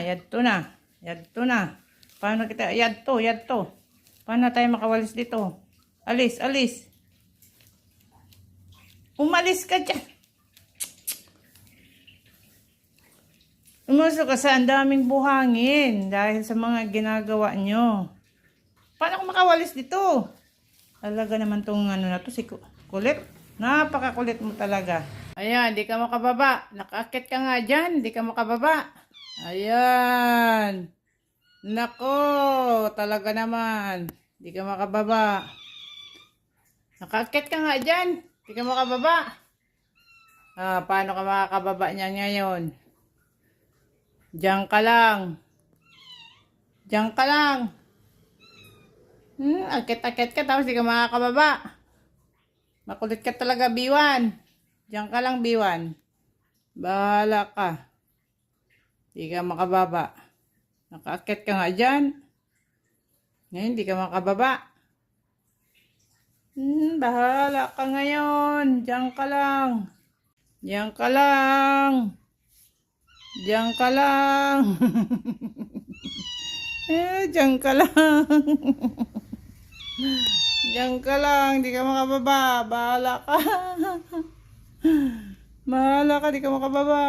Yadto na. Yadto na. Paano kita? Yadto, yadto. Paano tayo makawalis dito? Alis, alis. Umalis ka dyan. Umusok ka sa ang daming buhangin dahil sa mga ginagawa nyo. Paano ako makawalis dito? Talaga naman tong ano na to, si kulit. Napakakulit mo talaga. Ayan, di ka makababa. Nakaakit ka nga dyan, di ka makababa. Ayan. Nako, talaga naman. Di ka makababa. Nakaakit ka nga dyan, di ka makababa. Paano ka makakababa niyan ngayon? Diyan ka lang. Diyan ka lang. Akit-akit ka tapos di ka makakababa. Makulit ka talaga, Biwan. Diyan ka lang, Biwan. Bahala ka. Di ka makababa. Nakaakit ka nga dyan. Ngayon, di ka makababa. Bahala ka ngayon. Diyan ka lang. Diyan ka lang. Diyan ka lang. Diyan ka lang. Diyan ka lang, di ka makababa. Bahala ka. Bahala ka, di ka makababa.